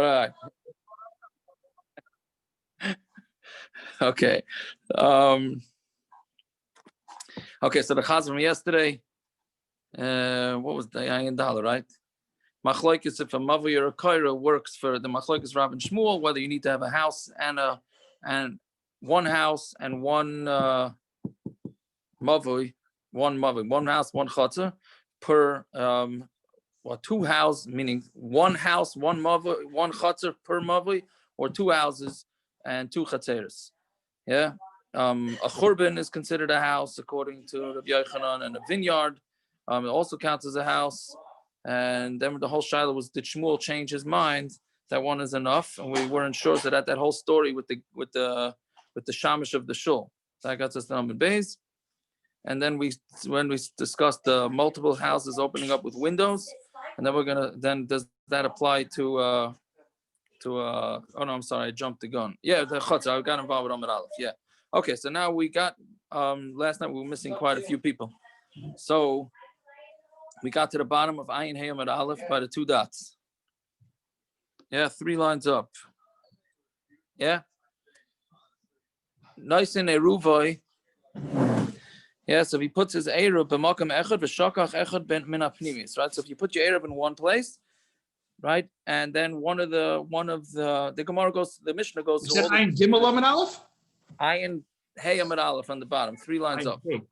All right. Okay. Okay, so the chaz from yesterday, what was the Ayin Dollar, right? Machlokes, if a Mavi or a Kaira works for the Machlokes Rav and Shmuel, whether you need to have a house and one house and one Mavi, one house, one Chatzah per two houses, meaning one house, one Mavi, one Chatzah per Mavi, or two houses and two Chatzeres. Yeah. A churban is considered a house according to Rabbi Yochanan, and a vineyard it also counts as a house. And then the whole shaila was, did Shmuel change his mind that one is enough? And we weren't sure. So that whole story with the shamish of the shul, that got us the Amud Beis. And then when we discussed the multiple houses opening up with windows, and then does that apply to oh no, I'm sorry, I jumped the gun. Yeah, the chutzah, I got involved with Amud Aleph. Yeah. Okay, so now we got last night we were missing quite a few people. So we got to the bottom of Ayin Hey Amud Aleph by the two dots. Yeah, 3 lines up. Yeah. Nice in eruvoi. Yeah, so if he puts his eruv b'makam echad v'shakach echad ben min hapnimis, right? So if you put your eruv in one place, right, and then one of the Gemara goes, the Mishna goes. You said Ayin Gimel Amud Aleph? Ayin Hey Amud Aleph on the bottom, 3 lines up. Okay.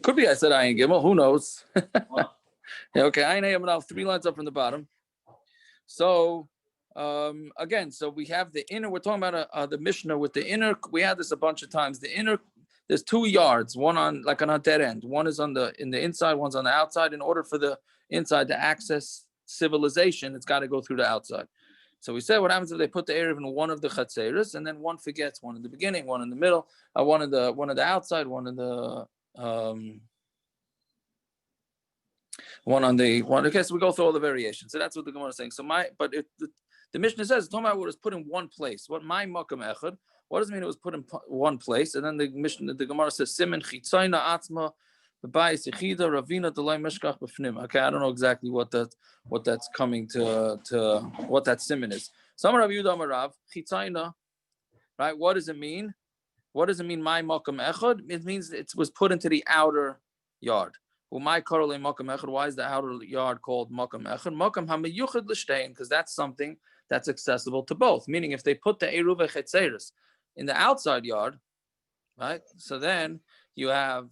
Could be I said Ayin Gimel, who knows? Yeah, okay, Ayin Hey Amud Aleph, 3 lines up from the bottom. So again, so we have the inner. We're talking about the Mishnah with the inner. We had this a bunch of times. The inner. There's 2 yards, one on a dead end. One is in the inside, one's on the outside. In order for the inside to access civilization, it's got to go through the outside. So we said, what happens if they put the eruv in one of the chatzeres, and then one forgets, one in the beginning, one in the middle, one in the outside, one in the one on the one. Okay, so we go through all the variations. So that's what the Gemara is saying. So the Mishnah says, it's talking about what is put in one place. What my makam echad? What does it mean it was put in one place? And then the Gemara says, Simen chitzayna atzma b'bayis yichida ravina delay meshkach b'fnim. Okay, I don't know exactly what that's coming to what that siman is. Some Rav Yudah Marav chitzayna, right? What does it mean? What does it mean? My makam echad? It means it was put into the outer yard. Well, my karole makam echad. Why is the outer yard called makam echad? Makam hamiyuchad l'shtein, because that's something that's accessible to both. Meaning, if they put the eruv chetzeres in the outside yard, right? So then you have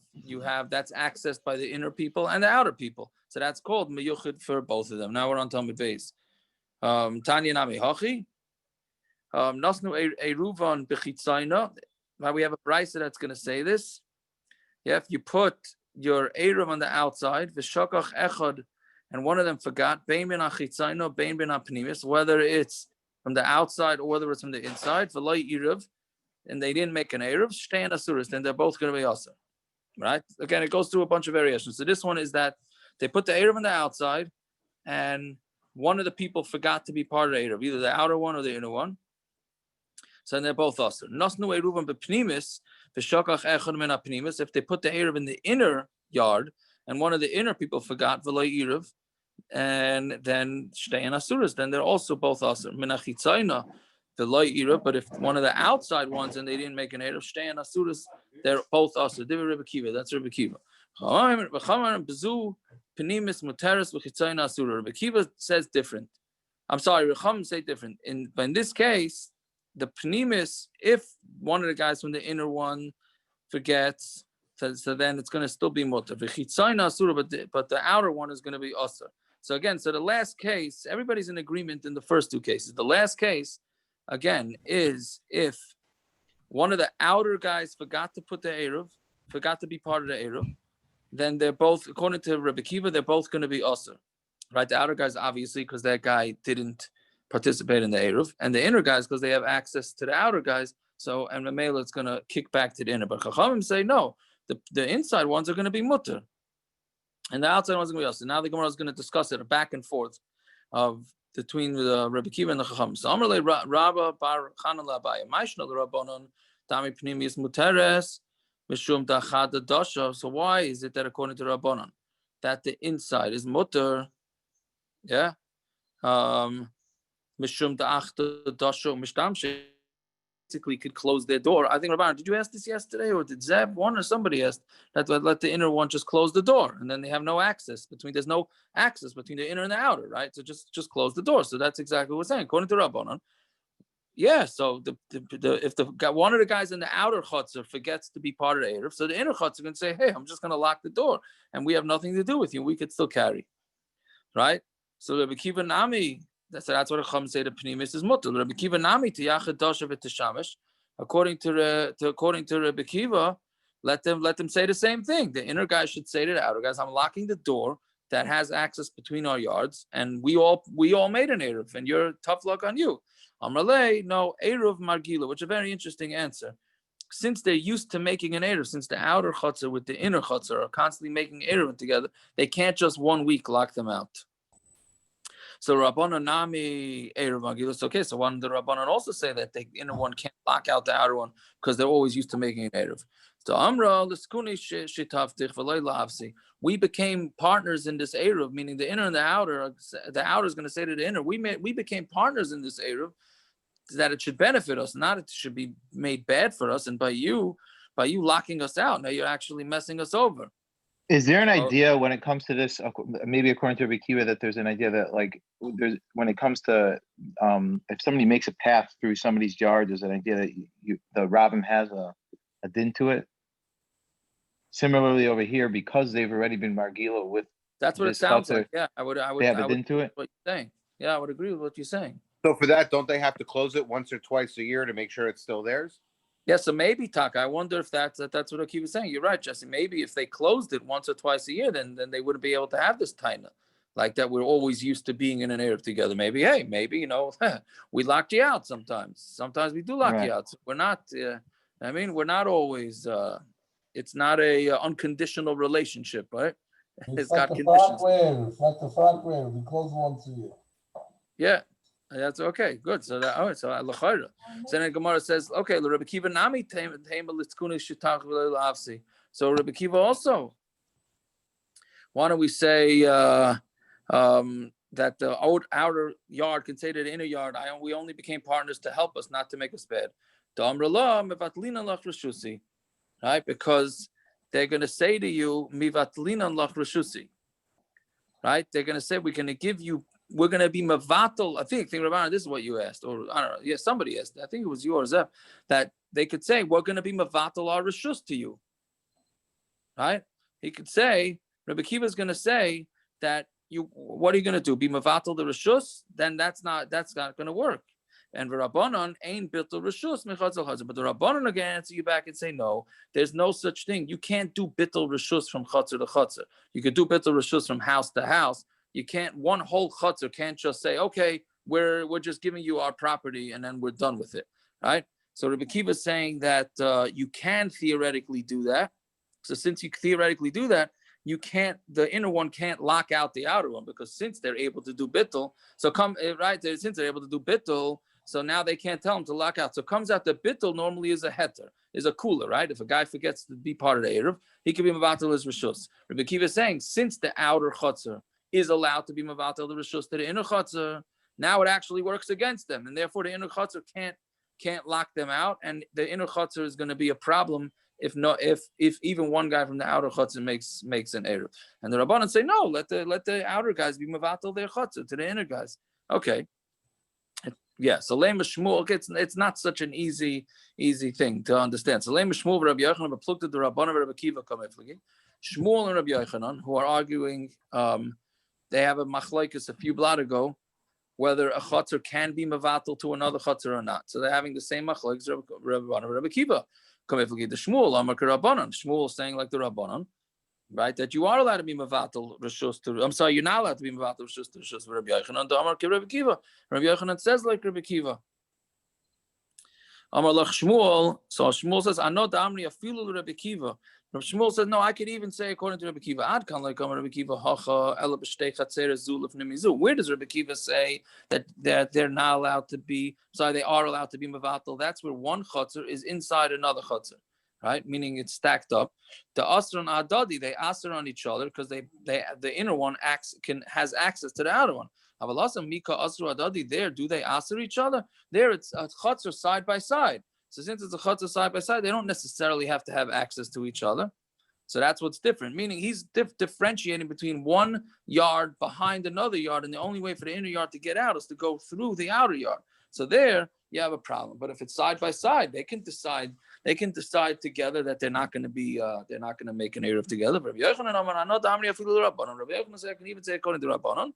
that's accessed by the inner people and the outer people. So that's called miyuchid for both of them. Now we're on Talmud Beis. Tanya nami hachi. Nasnu eruvan b'chitzayna. Now we have a brisa that's going to say this. Yeah, if you put your eruv on the outside, v'shakach echad, and one of them forgot, bein bin achitzayna, bein bin apnimis, whether it's from the outside or whether it's from the inside, v'loi eruv, and they didn't make an eruv, shtein asuris, then they're both going to be asur, right? Again, it goes through a bunch of variations. So this one is that they put the eruv on the outside, and one of the people forgot to be part of the eruv, either the outer one or the inner one. So then they're both asur. Nasnu eruvan b'pnimis, v'shakach echad min hapnimis. If they put the eruv in the inner yard, and one of the inner people forgot v'lo eruv, and then shtein asuris, then they're also both asur. Min hachitzayna v'lo eruv. But if one of the outside ones and they didn't make an eruv, shtein asuris, they're both asur. Divi Rebbe Kiva. That's Rebbe Kiva. B'zu pnimis muteres v'chitzayna asur. Rebbe Kiva says different. I'm sorry, Recham say different. But in this case, the pnimis, if one of the guys from the inner one forgets, so then it's going to still be mutter. But the outer one is going to be asur. So again, so the last case, everybody's in agreement in the first 2 cases. The last case, again, is if one of the outer guys forgot to put the eruv, forgot to be part of the eruv, then they're both, according to Rebbe Kiva, they're both going to be asur. Right? The outer guys, obviously, because that guy didn't participate in the eruv, and the inner guys, because they have access to the outer guys. So, and Mamela, it's going to kick back to the inner. But Chachamim say, no, the inside ones are going to be mutter, and the outside ones are going to be asur. Now the Gemara is going to discuss it, a back and forth of between the Rebbe Kiva and the Chachamim. So, Amar le Rabba bar Chanan l'Abaye, Mishna l'Rabbanon, Tami pnimis muteres, mishum dachad dasha. So why is it that according to Rabbanon that the inside is mutter? Yeah. Mishum da'achta dasho mishtamshe, basically could close their door. I think, Rabban, did you ask this yesterday, or did Zeb one or somebody asked that let the inner one just close the door, and then they have no access between. There's no access between the inner and the outer, right? So just close the door. So that's exactly what we're saying, according to Rabbanon. Yeah. So if one of the guys in the outer chutzner forgets to be part of the eruv, so the inner chutzner can say, "Hey, I'm just going to lock the door, and we have nothing to do with you. We could still carry." Right? So Rabbi Kiva Nami, that's what the Chum say. The Pnimis is mutter. Rabbi Kiva Nami to Yachad Dashav et Shamish. According to Rabbi Kiva, let them say the same thing. The inner guy should say to the outer guys, "I'm locking the door that has access between our yards, and we all made an eruv, and you're tough luck on you." Amrale, no eruv margila, which is a very interesting answer. Since they're used to making an eruv, since the outer chutzner with the inner chutzner are constantly making eruv together, they can't just 1 week lock them out. So Rabbanon Nami eruv magilus. Okay, so one of the Rabbanon also say that the inner one can't lock out the outer one because they're always used to making an eruv. So Amra l'skuni shitaftich v'loy la'avsi. We became partners in this eruv, meaning the inner and the outer. The outer is going to say to the inner, we became partners in this eruv, that it should benefit us, not it should be made bad for us. And by you locking us out, now you're actually messing us over. Is there an idea when it comes to this, maybe according to Rabbi Kiva, that there's an idea that like there's when it comes to if somebody makes a path through somebody's yard, there's an idea that the Rabbim has a din to it. Similarly over here, because they've already been margila with. That's what it sounds like. Yeah, I would. They have a din to it. What you're saying? Yeah, I would agree with what you're saying. So for that, don't they have to close it once or twice a year to make sure it's still theirs? Yeah, so maybe Taka. I wonder if that's what Akiva was saying. You're right, Jesse. Maybe if they closed it once or twice a year, then they wouldn't be able to have this Tanna, like that. We're always used to being in an eruv together. Maybe we locked you out sometimes. Sometimes we do lock you out. So we're not. We're not always. It's not a unconditional relationship, right? It's got like conditions. It's like the front way. We close once a year. Yeah. That's okay. Good. So Lachayra. So then Gemara says, okay, Rabbi Kiva Nami Tema Litzkuni Shitach V'Le'Avsi. So Rabbi Kiva also. Why don't we say that the outer yard can say to the inner yard, we only became partners to help us, not to make us bad. Right? Because they're going to say to you, Mivatlina Lach Rishusi. Right? They're going to say, we're going to give you. We're going to be mavatal. I think Rabbanah, this is what you asked, or I don't know. Yeah, somebody asked. I think it was you or Zeb, that they could say, we're going to be mavatal our rishus to you. Right? He could say, Rabbi Kiva is going to say that what are you going to do? Be mavatal the rishus? Then that's not going to work. And the Rabbanon ain't bittul rishus mechatzel chazer. But the Rabbanon again answer you back and say, no, there's no such thing. You can't do bittul rishus from chazer to chazer. You could do bittul rishus from house to house. You can't, one whole chutzner can't just say, okay, we're just giving you our property and then we're done with it, right? So Rabbi Kiva is saying that you can theoretically do that. So since you theoretically do that, the inner one can't lock out the outer one, because since they're able to do bittul, since they're able to do bittul, so now they can't tell them to lock out. So it comes out that bittul normally is a heter, is a cooler, right? If a guy forgets to be part of the eruv, he can be mavatal his rishus. Rabbi Kiva is saying, since the outer chutzner is allowed to be mavatal the rishus to the inner chutzner, now it actually works against them, and therefore the inner chutzner can't lock them out, and the inner chutzner is going to be a problem if even one guy from the outer chutzner makes an eruv. And the Rabbanan say, no, let the outer guys be mavatal their chutzner to the inner guys. Okay. Yeah, so Lema Shmuel, it's not such an easy thing to understand. So Lema Shmuel, Rabbi Yochanan, but plucked the Rabbanan, Rabbi Kiva, Shmuel and Rabbi Yochanan, who are arguing, they have a Machlokes a few blot ago, whether a chutzner can be mavatal to another chutzner or not. So they're having the same Machlokes, Rabbi Kiva. The Shmuel, Amar Rabbanan. Shmuel is saying like the Rabbanan, right? That you are allowed to be mavatal rishus to. I'm sorry, you're not allowed to be mavatal rishus to rishus for Rabbi Yochanan. The Amar Rabbi Kiva. Rabbi Yochanan says like Rabbi Kiva. Amar lach Shmuel. So Shmuel says, "Anot amri afilu Rabbi Kiva." Rabbi Shmuel says, "No, I could even say according to Rabbi Kiva, ad kan like Amar Rabbi Kiva hacha ela b'shtei chatzeres zuluf nemizu." Where does Rabbi Kiva say that they're not allowed to be? Sorry, they are allowed to be mavatal. That's where one chutzner is inside another chutzner. Right, meaning it's stacked up. The asr and adadi, they asr on each other because the inner one has access to the outer one. Avalasam Mika Asru Adadi, there, do they aser each other? There, it's a chutzner side by side. So since it's a chutzner side by side, they don't necessarily have to have access to each other. So that's what's different, meaning he's differentiating between one yard behind another yard, and the only way for the inner yard to get out is to go through the outer yard. So there, you have a problem. But if it's side by side, they can decide together that they're not going to make an eruv together. Rabbi Yochanan said, I can even say according to Rabbanon.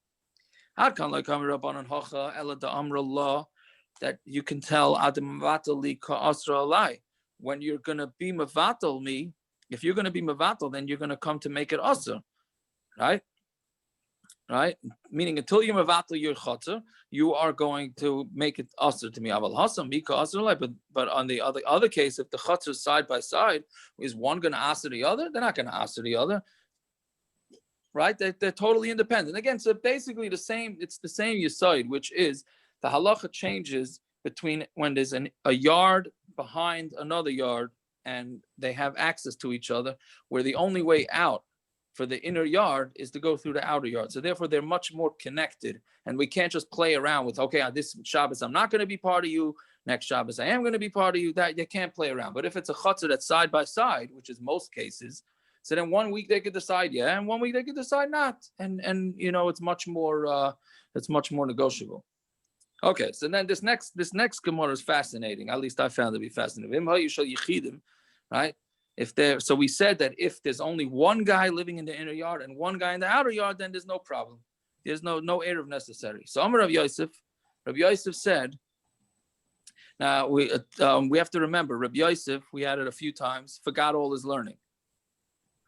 How can like Rabbanon Hacha Ela da Amra law that you can tell Adam Mavatali Ka Asra Alai when you're going to be Mavatal me. If you're going to be Mavatal, then you're going to come to make it Asr, right? Right? Meaning until you're Mavatal your Chatzar, you are going to make it Asr to me. Aval Hasam, Mika Asr, but on the other case, if the Chatzar is side by side, is one going to Asr the other? They're not going to Asr the other. Right? They're totally independent. Again, so basically it's the same Yesod, which is the halacha changes between when there's a yard behind another yard and they have access to each other, where the only way out for the inner yard is to go through the outer yard. So therefore, they're much more connected. And we can't just play around with, okay, on this Shabbos, I'm not going to be part of you. Next Shabbos, I am going to be part of you. That they can't play around. But if it's a chutzah that's side by side, which is most cases, so then 1 week they could decide yeah, and 1 week they could decide not. And it's much more negotiable. Okay, so then this next Gemara is fascinating. At least I found it to be fascinating. Right? So we said that if there's only one guy living in the inner yard and one guy in the outer yard, then there's no problem. There's no eruv necessary. So Amar Rav Yosef said. Now we have to remember Rav Yosef. We had it a few times. Forgot all his learning.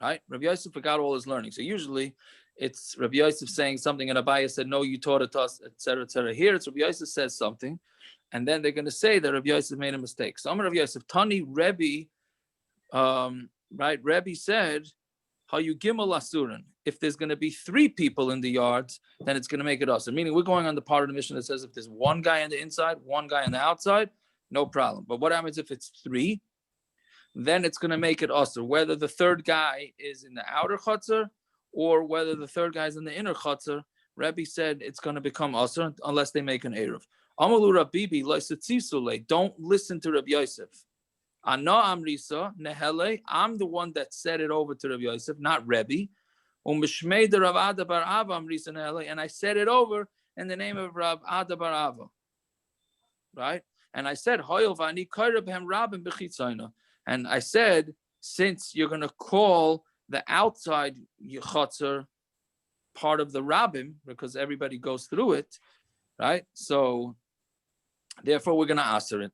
Right? Rav Yosef forgot all his learning. So usually it's Rav Yosef saying something and Abaye said, no, you taught it to us, etc., etc. Here it's Rav Yosef says something, and then they're going to say that Rav Yosef made a mistake. So Amar Rav Yosef, Tani Rebbe, right? Rebbe said, how you gimel asurin. If there's going to be 3 people in the yards, then it's going to make it us. Meaning we're going on the part of the Mishna that says if there's one guy on the inside, one guy on the outside, no problem. But what happens if it's 3? Then it's going to make it usher, whether the third guy is in the outer chutzner or whether the third guy is in the inner chutzner. Rebbe said it's going to become usher unless they make an eruv. Amalu Rabbibi loisetzisule. Don't listen to Rabbi Yosef. Ana amrisa nehele. I'm the one that said it over to Rabbi Yosef, not Rebbe. Umishmei de Rav Ada bar Ava amrisa nehele, and I said it over in the name of Rav Ada bar Ava. Right, and I said hoyel v'ani kairab hem rabim b'chitzayna. And I said, since you're going to call the outside chutzner part of the rabbim, because everybody goes through it, right? So, therefore, we're going to answer it.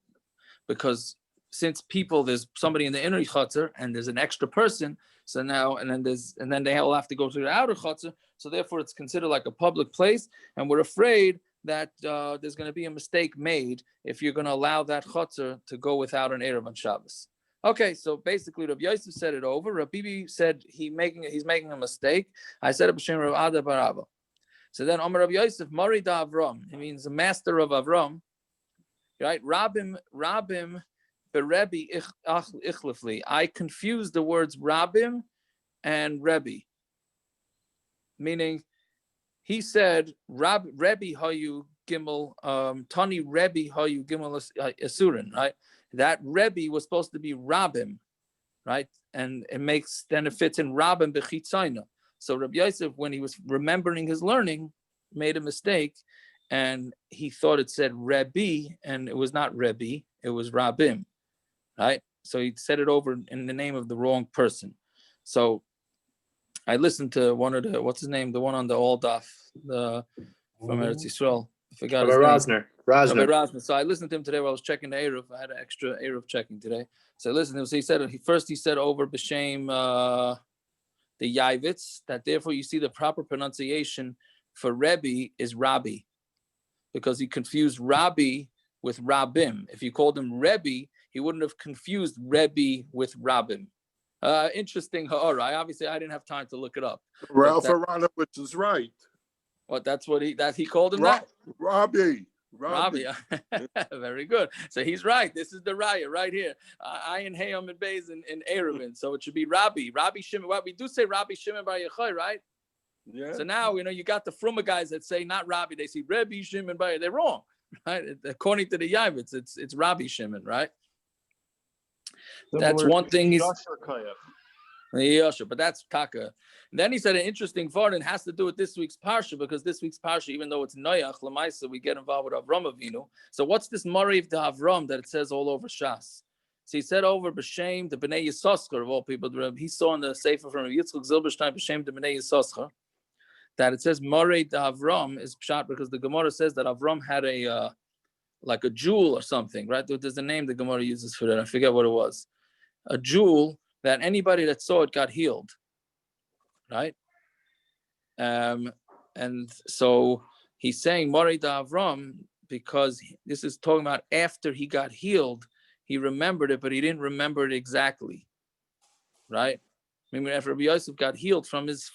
Because since there's somebody in the inner chutzner and there's an extra person, so now, and then they all have to go through the outer chutzner, so therefore it's considered like a public place, and we're afraid that there's going to be a mistake made if you're going to allow that chutzner to go without an eruv on Shabbos. Okay, so basically, Rav Yosef said it over. Rav Bibi said he's making a mistake. I said it b'shem Rav Ada bar Ava. So then Amar Rav Yosef Mari da Avram. It means the master of Avram, right? Rabim beRebbi ichlifli. I confused the words Rabim and Rebbe, meaning he said Rebbe hayu gimel Tani Rebbe hayu gimel asurin, right? That Rebbe was supposed to be Rabim, right? And it fits in Rabim b'chitzayna. So Rabbi Yosef, when he was remembering his learning, made a mistake, and he thought it said Rebbe, and it was not Rebbe, it was Rabim, right? So he said it over in the name of the wrong person. So I listened to one of the, what's his name? The one on the All Daf, from Eretz Yisrael. I forgot his name. Rosner. So I listened to him today while I was checking the eruv. I had an extra eruv checking today. So I listened to him. So he said over b'shem the Yavitz, that therefore you see the proper pronunciation for Rebbe is Rabbi, because he confused Rabbi with Rabim. If you called him Rebbe, he wouldn't have confused Rebbe with Rabim. Interesting ha'ara. Obviously, I didn't have time to look it up. Ralph Aronovich is right. What? That's what he called him. Robbie. Very good. So he's right. This is the raya right here. Ayin Hayom and Beis in Eruvin. So it should be Rabbi Shimon. Well, we do say Rabbi Shimon bar Yochai, right? Yeah. So now, you got the Fruma guys that say not Rabbi, they say Rebbe Shimon, but they're wrong, right? According to the Yavitz, it's Rabbi Shimon, right? That's one thing. Yasha, but that's Taka. And then he said an interesting thought, and has to do with this week's Parsha, because this week's Parsha, even though it's Noach, Lamaisa, we get involved with Avram Avinu. So what's this Mariv de Avram that it says all over Shas? So he said over B'Shem, the B'nai Yissaschar of all people, he saw in the Sefer from Yitzchak Zilberstein, B'Shem, the B'nai Yissaschar, that it says Mariv de Avram is Pshat, because the Gemara says that Avram had a, like a jewel or something, right? There's a name the Gemara uses for that. I forget what it was. A jewel that anybody that saw it got healed, right? And so he's saying Mori da Avram because this is talking about after he got healed, he remembered it, but he didn't remember it exactly, right? I mean, after Rabbi Yosef got healed from his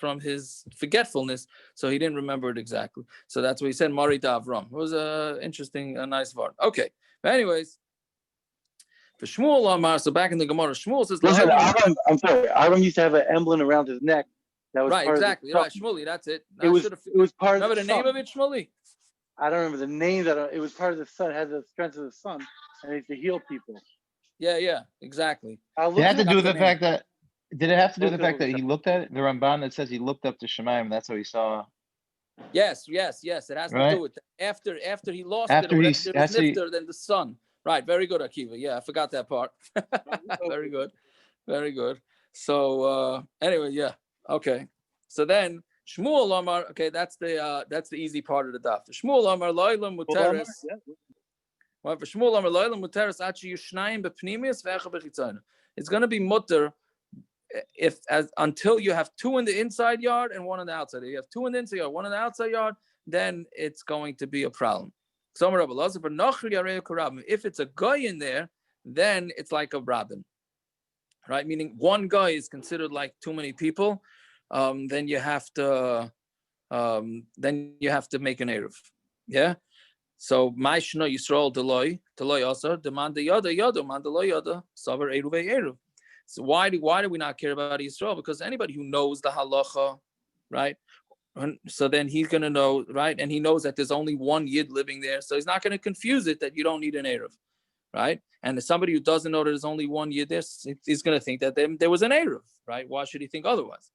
forgetfulness, so he didn't remember it exactly. So that's what he said, Mori da Avram. It was a nice word. Okay, but anyways. For Shmuel Amar, so back in the Gemara, Shmuel says, Listen, I'm sorry. Aaron used to have an emblem around his neck. That was right, part exactly. Of the Right, Shmuley, that's it. It was part of remember the name sun. of it, Shmuley? I don't remember the name. It was part of the sun. It had the strength of the sun, and it to heal people. Yeah, exactly. Did it have to do with the fact that? Did it have to do with the fact that Look he looked at it? The Ramban that says he looked up to Shemaim. That's how he saw. Yes. It has to do with after he lost After it. he It was nifter than the sun. Right. Very good, Akiva. Yeah, I forgot that part. Very good. So anyway, yeah. Okay. So then Shmuel Amar. Okay, that's the easy part of the daf. Shmuel Amar Loilam Muteres. Well, for Shmuel Amar Loilam Muteres Achi Yushnayim Bepnimius Ve'echa Bechitzayna. It's going to be mutter until you have two in the inside yard and one in the outside. If you have two in the inside yard, one in the outside yard, then it's going to be a problem. If it's a guy in there, then it's like a rabbin, right? Meaning one guy is considered like too many people. Then you have to make an eruv. Yeah. So Mishna Yisrael Deloy also demand the yada man Deloy yada savar eruv. So why do we not care about Yisrael? Because anybody who knows the halacha, right? So then he's going to know, right? And he knows that there's only one yid living there. So he's not going to confuse it that you don't need an eruv, right? And if somebody who doesn't know that there's only one yid there, he's going to think that there was an eruv, right? Why should he think otherwise?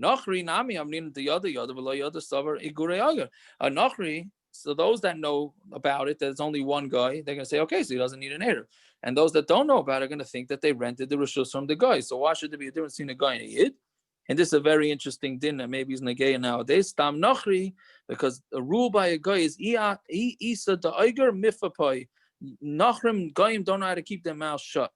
Nachri nami amnin the yada v'lo yada savar igurei agar. Nachri, so those that know about it, there's only one guy, they're going to say, okay, so he doesn't need an eruv. And those that don't know about it are going to think that they rented the rishus from the guy. So why should there be a difference between a guy and a yid? And this is a very interesting din that maybe is negay nowadays. Tam nachri, because a rule by a guy is isa da eiger mifapai. Nachrim goyim don't know how to keep their mouth shut.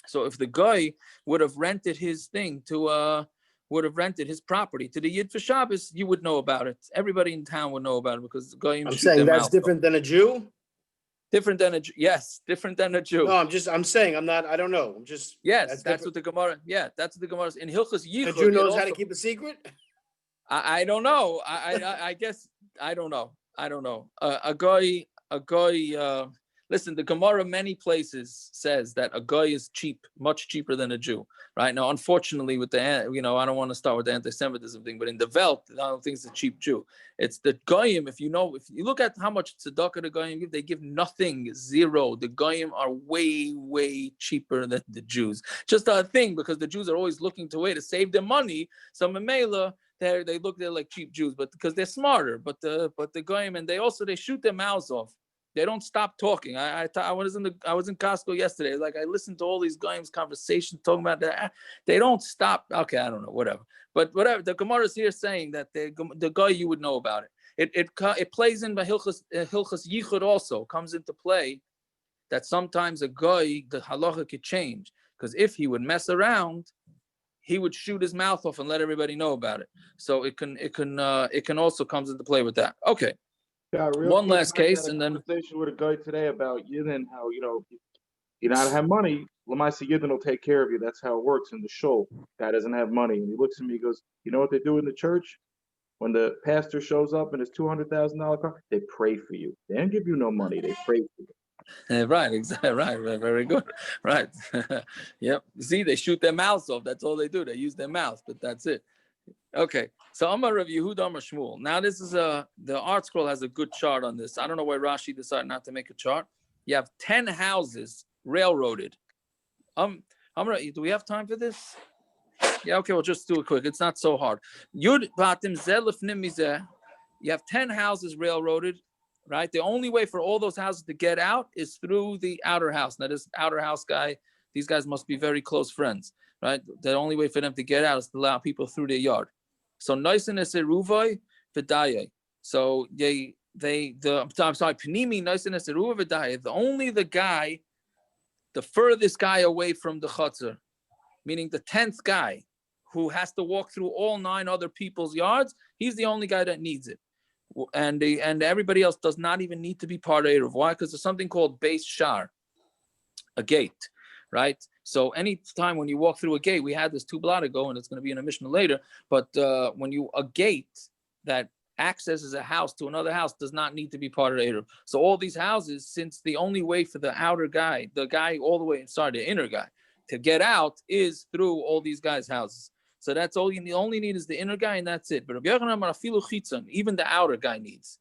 So if the guy would have rented his thing would have rented his property to the yid for Shabbos, you would know about it. Everybody in town would know about it because the goyim. I'm saying that's different than a Jew. Different than a Jew. Yes, different than a Jew. No, I'm saying I don't know. I'm just. Yes, that's what the Gemara. Yeah, that's what the Gemara is. In Hilchos Yichud. A Jew knows how to keep a secret? I don't know. I guess I don't know. A guy. Listen, the Gemara many places says that a guy is cheap, much cheaper than a Jew. Right now, unfortunately, with the I don't want to start with the anti-Semitism thing, but in the Welt, I don't think it's a cheap Jew. It's the Goyim. If you look at how much tzedakah the Goyim give, they give nothing, zero. The Goyim are way, way cheaper than the Jews. Just a thing, because the Jews are always looking to way to save their money. So Mamela, they're like cheap Jews, but because they're smarter. But the Goyim, and they shoot their mouths off. They don't stop talking. I was in Costco yesterday. Like I listened to all these guys' conversations talking about that. They don't stop. Okay, I don't know, whatever. But whatever. The Gemara is here saying that the guy you would know about it. It plays in by Hilchos Yichud also comes into play that sometimes a guy the halacha could change because if he would mess around, he would shoot his mouth off and let everybody know about it. So it can also comes into play with that. Okay. Yeah, one last case, and then conversation with a guy today about Yidden, how you don't have money. Lamaisa Yidden will take care of you. That's how it works in the shul. Guy doesn't have money, and he looks at me. He goes, "You know what they do in the church? When the pastor shows up in his $200,000 car, they pray for you. They don't give you no money. They pray for you." Right, exactly. Right, very good. Right. Yep. See, they shoot their mouths off. That's all they do. They use their mouth, but that's it. Okay, so Amar Rav Yehuda Amar Shmuel. Now this is the art scroll has a good chart on this. I don't know why Rashi decided not to make a chart. You have 10 houses railroaded. Do we have time for this? Yeah, okay, we'll just do it quick. It's not so hard. Yud Batim Zelif Nimizeh. You have 10 houses railroaded, right? The only way for all those houses to get out is through the outer house. Now, this outer house guy, these guys must be very close friends, right? The only way for them to get out is to allow people through their yard. So Noisenes Eruvai Vidaye. So I'm sorry, Panimi Noisenes Eruv Vidaye. Only the guy, the furthest guy away from the chutzner, meaning the 10th guy who has to walk through all 9 other people's yards, he's the only guy that needs it. And everybody else does not even need to be part of eruv. Why? Because there's something called Beis Shar, a gate, right? So any time when you walk through a gate, we had this 2 blot ago, and it's going to be in a Mishna later. But a gate that accesses a house to another house does not need to be part of the eruv. So all these houses, since the only way for the outer guy, the guy all the way inside, the inner guy, to get out is through all these guys' houses. So that's all you only need is the inner guy, and that's it. But even the outer guy needs.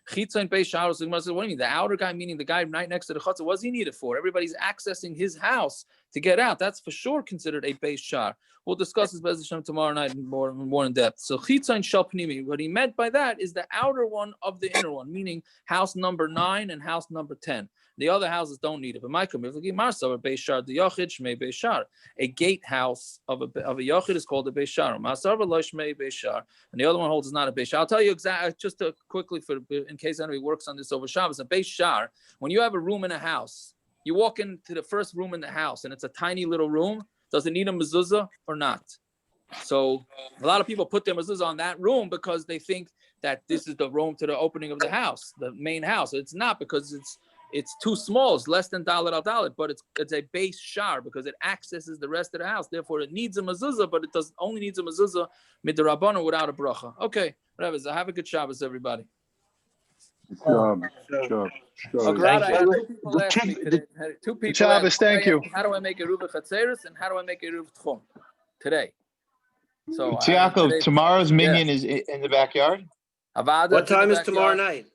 Chitzon Beis Shar. What do you mean? The outer guy, meaning the guy right next to the chutzner. What does he need it for? Everybody's accessing his house to get out. That's for sure considered a Beis Shar. We'll discuss this Beis Hashem tomorrow night more in depth. So Chitzon Shel Pnimi. What he meant by that is the outer one of the inner one, meaning house number 9 and house number 10. The other houses don't need it. But Michael, a gatehouse of a yachid is called a Beis Shar. And the other one holds is not a Beis Shar. I'll tell you exactly, just to quickly, in case anybody works on this over Shabbos, a Beis Shar, when you have a room in a house, you walk into the first room in the house, and it's a tiny little room. Does it need a mezuzah or not? So a lot of people put their mezuzah on that room because they think that this is the room to the opening of the house, the main house. It's not, because it's too small. It's less than dalet al dalet, but it's a Beis Shar because it accesses the rest of the house. Therefore, it needs a mezuzah, but it only needs a mezuzah midrabanan without a bracha. Okay, whatever. So have a good Shabbos, everybody. Sure. I had 2 people ask me today. 2 people. Shabbos, thank you. How do I make eruv chatzeres and how do I make eruv tchum today? So Tiago, tomorrow's minyan is in the backyard. What time is tomorrow night?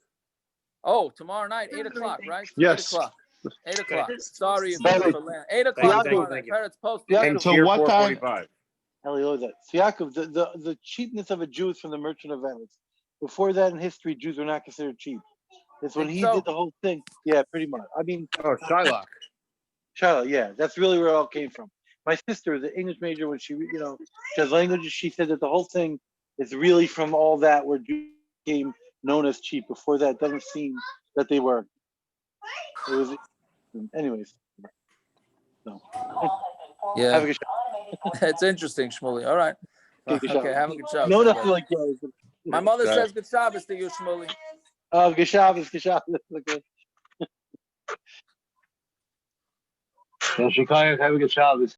Oh, tomorrow night, 8:00, right? Yes. 8 o'clock. Sorry, Thank you. for land. 8 o'clock. Thank you. Parents post. Until what time? Yaakov, the cheapness of a Jew is from the merchant of Venice. Before that in history, Jews were not considered cheap. It's when he did the whole thing. Yeah, pretty much. I mean, Shylock. Shiloh, yeah, that's really where it all came from. My sister, the English major, when she has languages, she said that the whole thing is really from all that where Jews became known as cheap. Before that, it doesn't seem that they were. It was, anyways. So, Yeah. have a good shot. It's interesting, Shmuley. All right. Okay, Have a good Shabbos. No, everybody. nothing like that. My mother says good Shabbos to you, Shmuley. Oh, good Shabbos, good Shabbos. Okay. Have a good Shabbos.